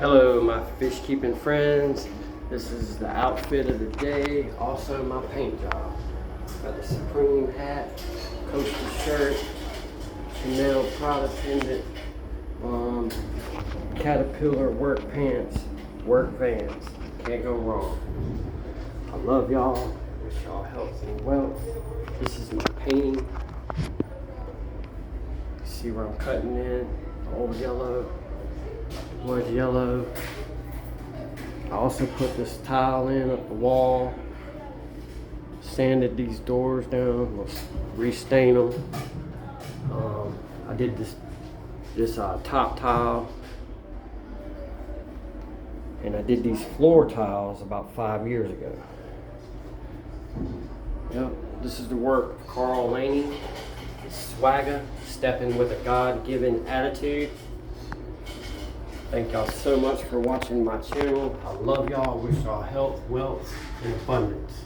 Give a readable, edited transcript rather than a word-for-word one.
Hello my fish keeping friends. This is the outfit of the day, also my paint job. Got the Supreme hat, Coastal shirt, Chanel Prada pendant, Caterpillar work pants, work Vans. Can't go wrong. I love y'all. Wish y'all health and wealth. This is my painting. See where I'm cutting in, old yellow. Was yellow. I also put this tile in up the wall, sanded these doors down, we'll restain them. I did this top tile, and I did these floor tiles about 5 years ago. Yep, this is the work of Carl Laney. Swagger, stepping with a God-given attitude. Thank y'all so much for watching my channel. I love y'all. Wish y'all health, wealth, and abundance.